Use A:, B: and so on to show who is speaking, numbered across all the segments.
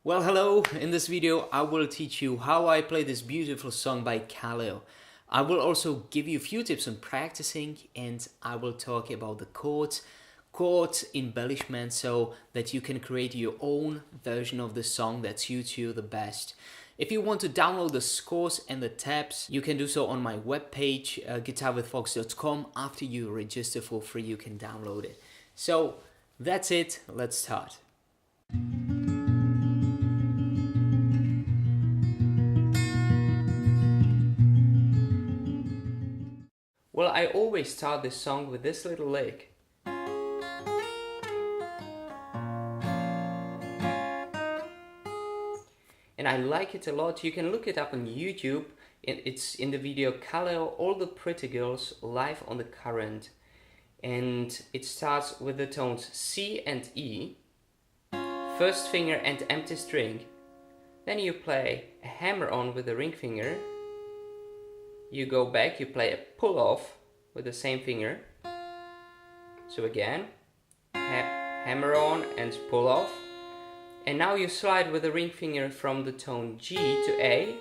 A: Well, hello, in this video I will teach you how I play this beautiful song by Kaleo. I will also give you a few tips on practicing, and I will talk about the chords embellishments, so that you can create your own version of the song that suits you the best. If you want to download the scores and the tabs, you can do so on my webpage, guitarwithfox.com. After you register for free, you can download it. So that's it, let's start. Well, I always start this song with this little lick. And I like it a lot. You can look it up on YouTube. It's in the video Kaleo, All the Pretty Girls Live on the Current. And it starts with the tones C and E, first finger and empty string. Then you play a hammer-on with the ring finger. You go back, you play a pull-off with the same finger. So again, hammer-on and pull-off. And now you slide with the ring finger from the tone G to A.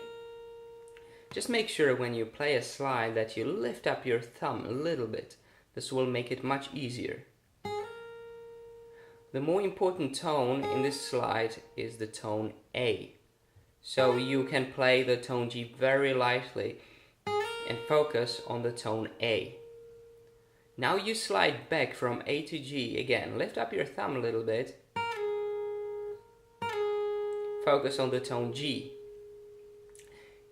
A: Just make sure when you play a slide that you lift up your thumb a little bit. This will make it much easier. The more important tone in this slide is the tone A. So you can play the tone G very lightly and focus on the tone A. Now you slide back from A to G again. Lift up your thumb a little bit. Focus on the tone G.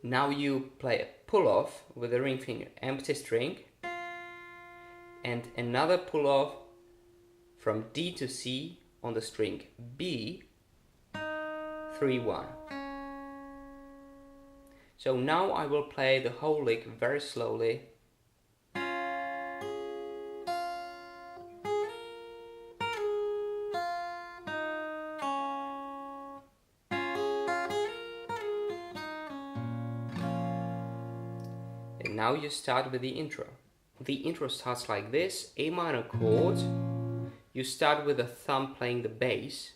A: Now you play a pull-off with the ring finger, empty string, and another pull-off from D to C on the string B, 3-1. So now I will play the whole lick very slowly. And now you start with the intro. The intro starts like this: A minor chord. You start with the thumb playing the bass,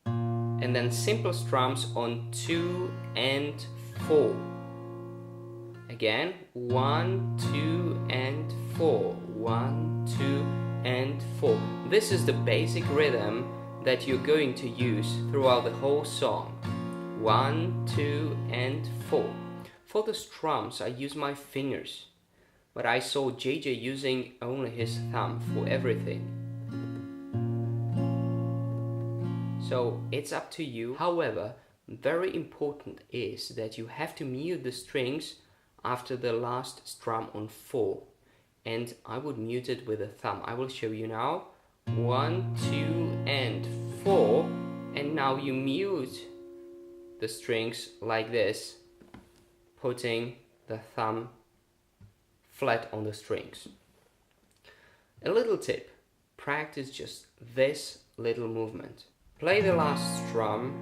A: and then simple strums on 2 and 4. Again, 1, 2 and 4, 1, 2 and 4. This is the basic rhythm that you're going to use throughout the whole song. 1, 2 and 4. For the strums I use my fingers, but I saw JJ using only his thumb for everything. So it's up to you. However, very important is that you have to mute the strings after the last strum on 4. And I would mute it with a thumb. I will show you now. 1, 2 and 4. And now you mute the strings like this, putting the thumb flat on the strings. A little tip: practice just this little movement. Play the last strum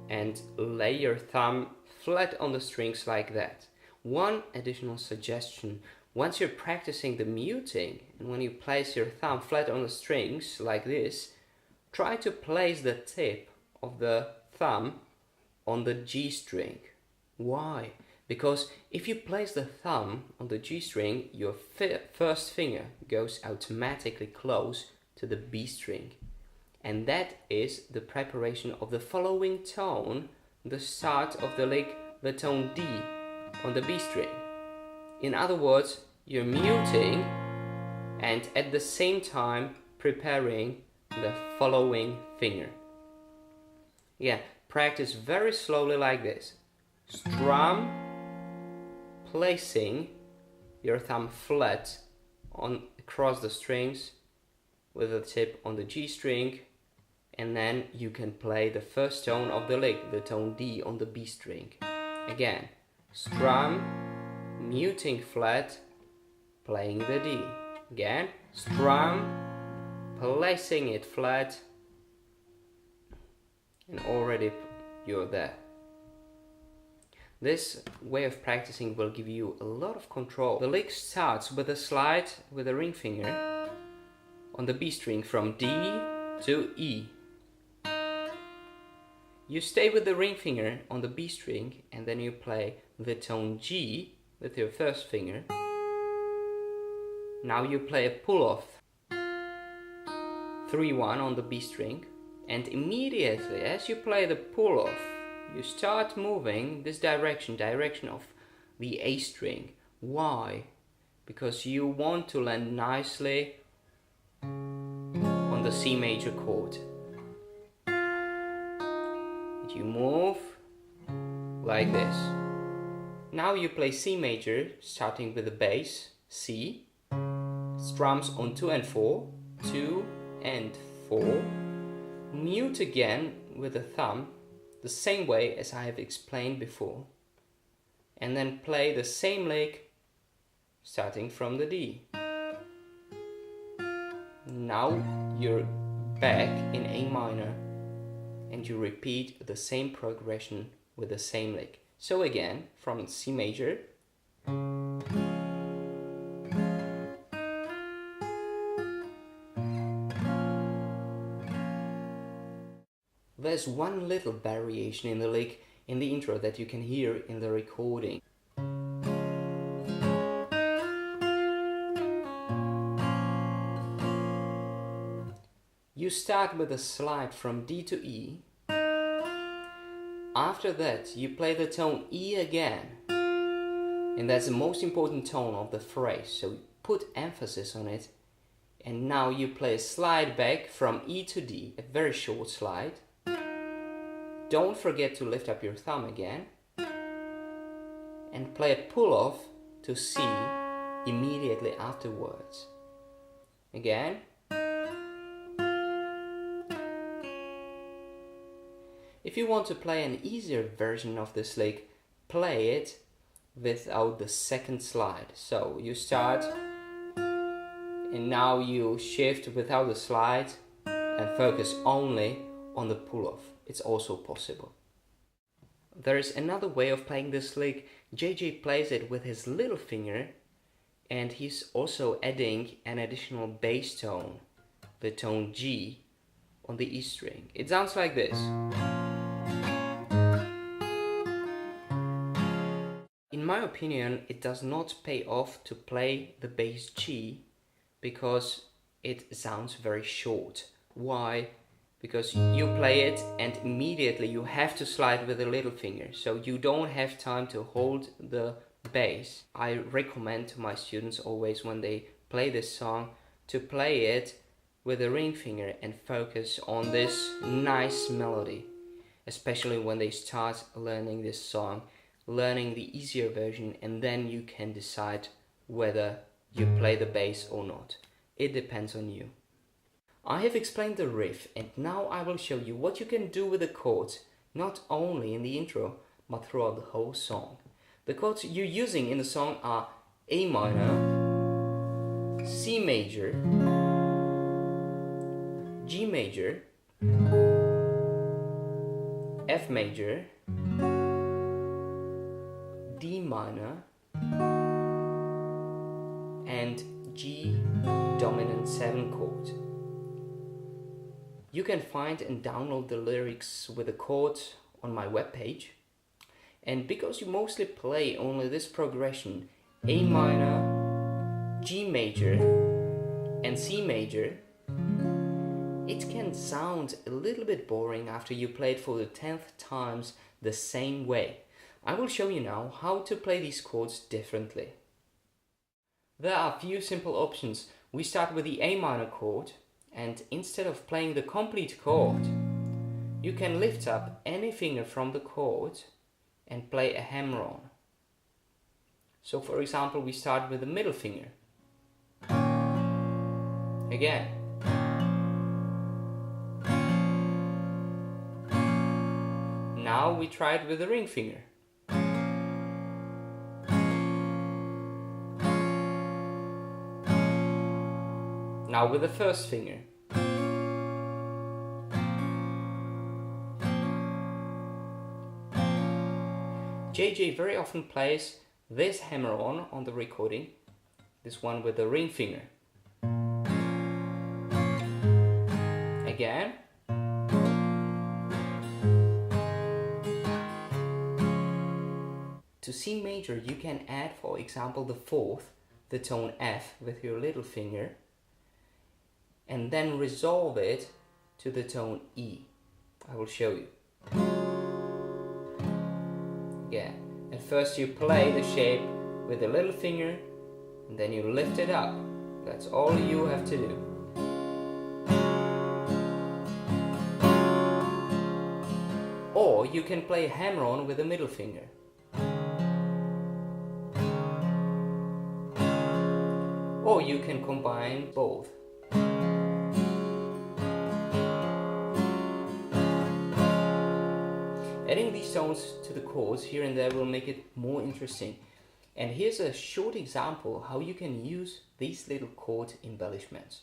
A: and lay your thumb flat on the strings like that. One additional suggestion: once you're practicing the muting, and when you place your thumb flat on the strings like this, try to place the tip of the thumb on the G string. Why? Because if you place the thumb on the G string, your first finger goes automatically close to the B string. And that is the preparation of the following tone, the start of the lick, the tone D on the B string. In other words, you're muting and at the same time preparing the following finger. Yeah, practice very slowly like this. Strum, placing your thumb flat across the strings with the tip on the G string, and then you can play the first tone of the lick, the tone D on the B string. Again, strum, muting flat, playing the D. Again, strum, placing it flat, and already you're there. This way of practicing will give you a lot of control. The lick starts with a slide with a ring finger on the B string from D to E. You stay with the ring finger on the B string and then you play the tone G with your first finger. Now you play a pull-off 3-1 on the B string, and immediately as you play the pull-off, you start moving this direction of the A string. Why? Because you want to land nicely on the C major chord. And you move like this. Now you play C major, starting with the bass, C, strums on 2 and 4, 2 and 4, mute again with the thumb, the same way as I have explained before, and then play the same lick starting from the D. Now you're back in A minor and you repeat the same progression with the same lick. So again, from C major, there's one little variation in the lick in the intro that you can hear in the recording. You start with a slide from D to E. After that, you play the tone E again. And that's the most important tone of the phrase, so put emphasis on it. And now you play a slide back from E to D, a very short slide. Don't forget to lift up your thumb again. And play a pull-off to C immediately afterwards. Again. If you want to play an easier version of this lick, play it without the second slide. So you start and now you shift without the slide and focus only on the pull-off. It's also possible. There is another way of playing this lick. JJ plays it with his little finger and he's also adding an additional bass tone, the tone G, on the E string. It sounds like this. In my opinion, it does not pay off to play the bass G because it sounds very short. Why? Because you play it and immediately you have to slide with the little finger, so you don't have time to hold the bass. I recommend to my students always when they play this song to play it with the ring finger and focus on this nice melody, especially when they start learning this song, learning the easier version, and then you can decide whether you play the bass or not. It depends on you. I have explained the riff and now I will show you what you can do with the chords, not only in the intro, but throughout the whole song. The chords you're using in the song are A minor, C major, G major, F major, D minor, and G dominant 7 chord. You can find and download the lyrics with the chords on my webpage. And because you mostly play only this progression, A minor, G major and C major, it can sound a little bit boring after you play it for the 10th times the same way. I will show you now how to play these chords differently. There are a few simple options. We start with the A minor chord, and instead of playing the complete chord, you can lift up any finger from the chord and play a hammer-on. So for example, we start with the middle finger. Again. Now we try it with the ring finger. Now with the first finger. JJ very often plays this hammer-on the recording, this one with the ring finger. Again. to C major you can add, for example, the fourth, the tone F with your little finger, and then resolve it to the tone E. I will show you. Again, at first you play the shape with the little finger and then you lift it up. That's all you have to do. Or you can play a hammer-on with the middle finger. Or you can combine both. Adding these tones to the chords here and there will make it more interesting. And here's a short example how you can use these little chord embellishments.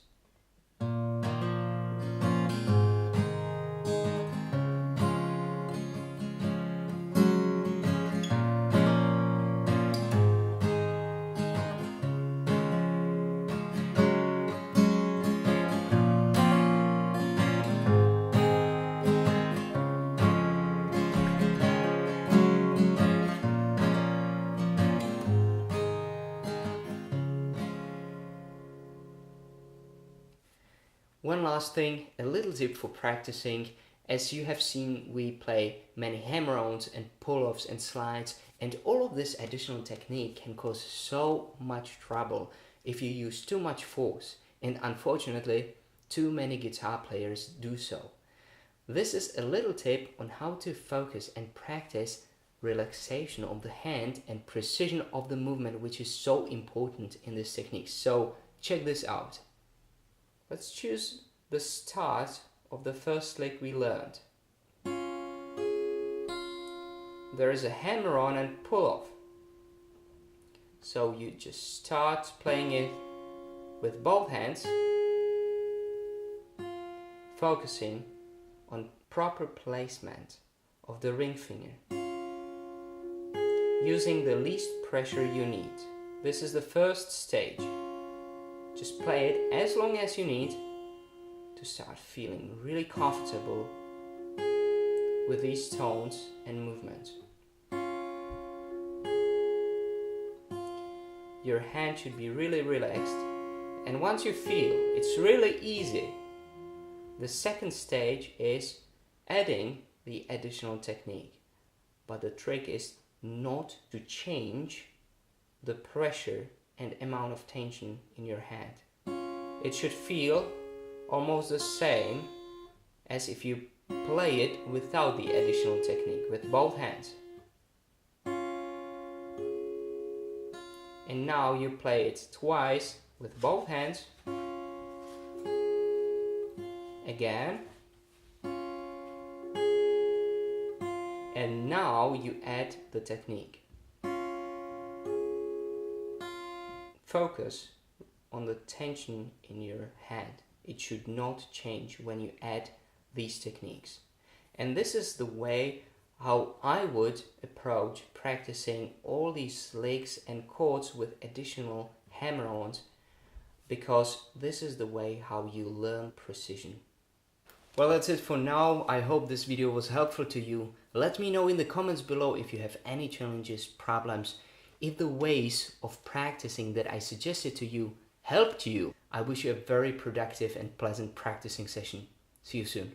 A: One last thing, a little tip for practicing. As you have seen, we play many hammer-ons and pull-offs and slides, and all of this additional technique can cause so much trouble if you use too much force, and unfortunately, too many guitar players do so. This is a little tip on how to focus and practice relaxation of the hand and precision of the movement, which is so important in this technique. So check this out. Let's choose the start of the first lick we learned. There is a hammer-on and pull-off. So you just start playing it with both hands, focusing on proper placement of the ring finger, using the least pressure you need. This is the first stage. Just play it as long as you need to start feeling really comfortable with these tones and movements. Your hand should be really relaxed, and once you feel it's really easy, the second stage is adding the additional technique. But the trick is not to change the pressure and amount of tension in your hand. It should feel almost the same as if you play it without the additional technique, with both hands. And now you play it twice with both hands. Again. And now you add the technique. Focus on the tension in your hand. It should not change when you add these techniques. And this is the way how I would approach practicing all these licks and chords with additional hammer-ons, because this is the way how you learn precision. Well, that's it for now. I hope this video was helpful to you. Let me know in the comments below if you have any challenges, problems, if the ways of practicing that I suggested to you helped you. I wish you a very productive and pleasant practicing session. See you soon.